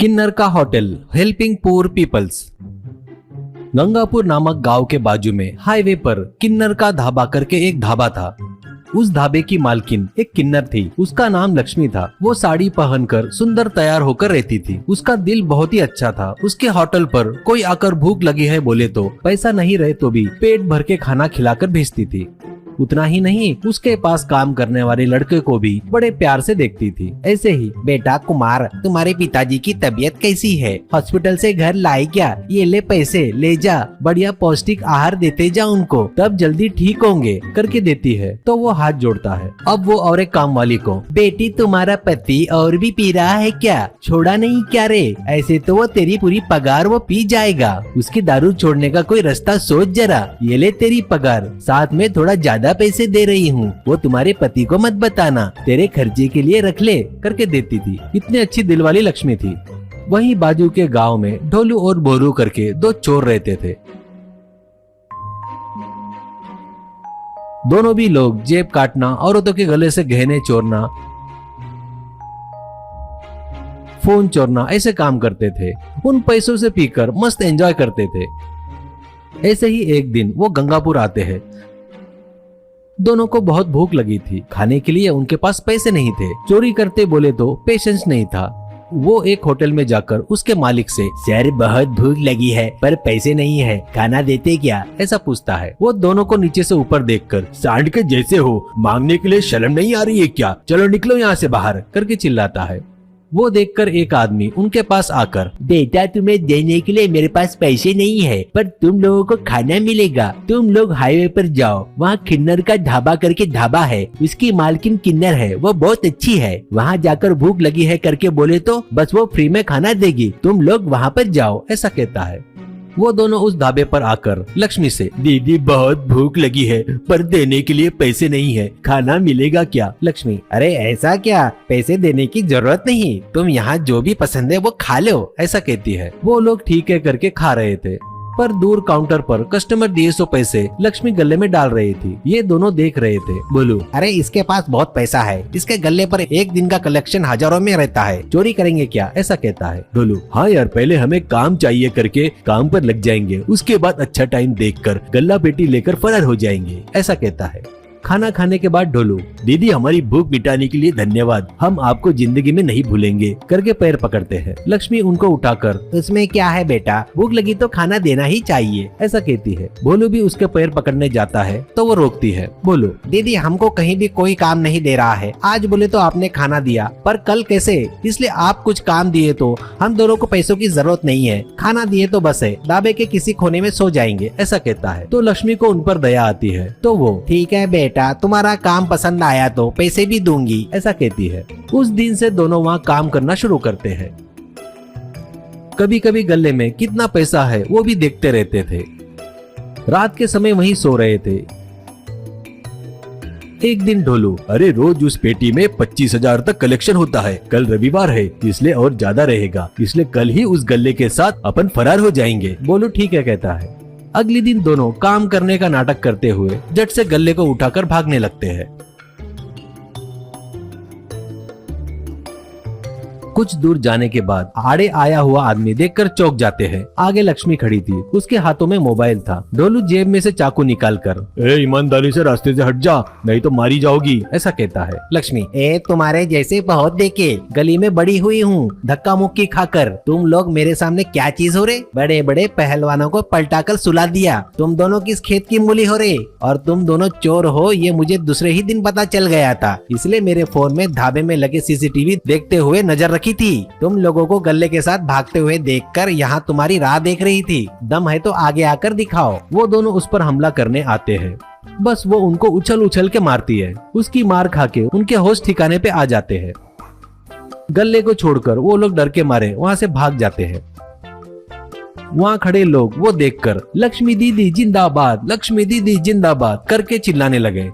किन्नर का hotel helping poor peoples. Gangapur नामक गांव के बाजू में हाईवे पर किन्नर का ढाबा करके एक ढाबा था। उस ढाबे की मालकिन एक किन्नर थी। उसका नाम लक्ष्मी था। वो साड़ी पहनकर सुंदर तैयार होकर रहती थी। उसका दिल बहुत ही अच्छा था। उसके होटल पर कोई आकर भूख लगी है बोले तो पैसा नहीं रहे तो भी पेट भर के खाना खिलाकर भेजती थी। उतना ही नहीं, उसके पास काम करने वाले लड़के को भी बड़े प्यार से देखती थी। ऐसे ही, बेटा कुमार, तुम्हारे पिताजी की तबीयत कैसी है? हॉस्पिटल से घर लाए क्या? ये ले पैसे, ले जा, बढ़िया पौष्टिक आहार देते जा उनको, तब जल्दी ठीक होंगे करके देती है। तो वो हाथ जोड़ता है। अब वो और एक काम वाली को, बेटी तुम्हारा पति और भी पी रहा है क्या? छोड़ा नहीं क्या रे? ऐसे तो वो तेरी पूरी पगार वो पी जाएगा। उसकी दारू छोड़ने का कोई रास्ता सोच जरा। ये ले तेरी पगार, साथ में थोड़ा ज्यादा पैसे दे रही हूँ, वो तुम्हारे पति को मत बताना, तेरे खर्चे के लिए रख ले करके देती थी। इतनी अच्छी दिल वाली लक्ष्मी थी। वहीं बाजू के गांव में ढोलू और बोरू करके दो चोर रहते थे। दोनों भी लोग जेब काटना, औरतों के गले से गहने चोरना, फोन चोरना ऐसे काम करते थे। उन पैसों से पीकर मस्त एंजॉय करते थे। ऐसे ही एक दिन वो गंगापुर आते हैं। दोनों को बहुत भूख लगी थी। खाने के लिए उनके पास पैसे नहीं थे। चोरी करते बोले तो पेशेंस नहीं था। वो एक होटल में जाकर उसके मालिक से, सर बहुत भूख लगी है पर पैसे नहीं है, खाना देते क्या? ऐसा पूछता है। वो दोनों को नीचे से ऊपर देखकर, सांड के जैसे हो, मांगने के लिए शर्म नहीं आ रही है क्या? चलो निकलो यहाँ से बाहर करके चिल्लाता है। वो देखकर एक आदमी उनके पास आकर, बेटा तुम्हें देने के लिए मेरे पास पैसे नहीं है, पर तुम लोगों को खाना मिलेगा। तुम लोग हाईवे पर जाओ, वहाँ किन्नर का ढाबा करके ढाबा है, उसकी मालकिन किन्नर है, वो बहुत अच्छी है। वहाँ जाकर भूख लगी है करके बोले तो बस वो फ्री में खाना देगी। तुम लोग वहाँ पर जाओ, ऐसा कहता है। वो दोनों उस ढाबे पर आकर लक्ष्मी से, दीदी बहुत भूख लगी है पर देने के लिए पैसे नहीं है, खाना मिलेगा क्या? लक्ष्मी, अरे ऐसा क्या, पैसे देने की जरूरत नहीं, तुम यहाँ जो भी पसंद है वो खा लो, ऐसा कहती है। वो लोग ठीक है करके खा रहे थे, पर दूर काउंटर पर कस्टमर दिए 100 पैसे लक्ष्मी गले में डाल रही थी। ये दोनों देख रहे थे। बोलू, अरे इसके पास बहुत पैसा है, इसके गले पर एक दिन का कलेक्शन हजारों में रहता है, चोरी करेंगे क्या? ऐसा कहता है। डोलू, हाँ यार, पहले हमें काम चाहिए करके काम पर लग जाएंगे, उसके बाद अच्छा टाइम देखकर गल्ला पेटी लेकर फरार हो जाएंगे, ऐसा कहता है। खाना खाने के बाद ढोलू, दीदी हमारी भूख मिटाने के लिए धन्यवाद, हम आपको जिंदगी में नहीं भूलेंगे करके पैर पकड़ते हैं। लक्ष्मी उनको उठाकर, उसमें क्या है बेटा, भूख लगी तो खाना देना ही चाहिए, ऐसा कहती है। भोलू भी उसके पैर पकड़ने जाता है तो वो रोकती है। बोलो, दीदी हमको कहीं भी कोई काम नहीं दे रहा है, आज बोले तो आपने खाना दिया, पर कल कैसे? इसलिए आप कुछ काम दिए तो हम दोनों को पैसों की जरूरत नहीं है, खाना दिए तो बस है, ढाबे के किसी कोने में सो जाएंगे, ऐसा कहता है। तो लक्ष्मी को उन पर दया आती है तो वो, ठीक है बेटा, तुम्हारा काम पसंद आया तो पैसे भी दूंगी, ऐसा कहती है। उस दिन से दोनों वहाँ काम करना शुरू करते हैं। कभी कभी गले में कितना पैसा है वो भी देखते रहते थे। रात के समय वहीं सो रहे थे। एक दिन ढोलू, अरे रोज उस पेटी में 25,000 तक कलेक्शन होता है, कल रविवार है इसलिए और ज्यादा रहेगा, इसलिए कल ही उस गले के साथ अपन फरार हो जाएंगे। बोलो ठीक है कहता है। अगले दिन दोनों काम करने का नाटक करते हुए झट से गल्ले को उठाकर भागने लगते हैं। कुछ दूर जाने के बाद आड़े आया हुआ आदमी देखकर चौंक जाते हैं। आगे लक्ष्मी खड़ी थी, उसके हाथों में मोबाइल था। ढोलू जेब में से चाकू निकालकर, ईमानदारी से रास्ते से हट जा, नहीं तो मारी जाओगी, ऐसा कहता है। लक्ष्मी, तुम्हारे जैसे बहुत देखे, गली में बड़ी हुई हूँ धक्का मुक्की खाकर, तुम लोग मेरे सामने क्या चीज हो रहे? बड़े बड़े पहलवानों को पलटा कर सुला दिया, तुम दोनों किस खेत की मूली हो रहे? और तुम दोनों चोर हो ये मुझे दूसरे ही दिन पता चल गया था, इसलिए मेरे फोन में ढाबे में लगे CCTV देखते हुए नजर रखी थी। तुम लोगों को गल्ले के साथ भागते हुए देखकर यहाँ तुम्हारी राह देख रही थी, दम है तो आगे आकर दिखाओ। वो दोनों उस पर हमला करने आते हैं, बस वो उनको उछल उछल के मारती है। उसकी मार खा के उनके होश ठिकाने पे आ जाते हैं। गल्ले को छोड़कर वो लोग डर के मारे वहाँ से भाग जाते हैं। वहाँ खड़े लोग वो देखकर लक्ष्मी दीदी जिंदाबाद, लक्ष्मी दीदी जिंदाबाद करके चिल्लाने लगे।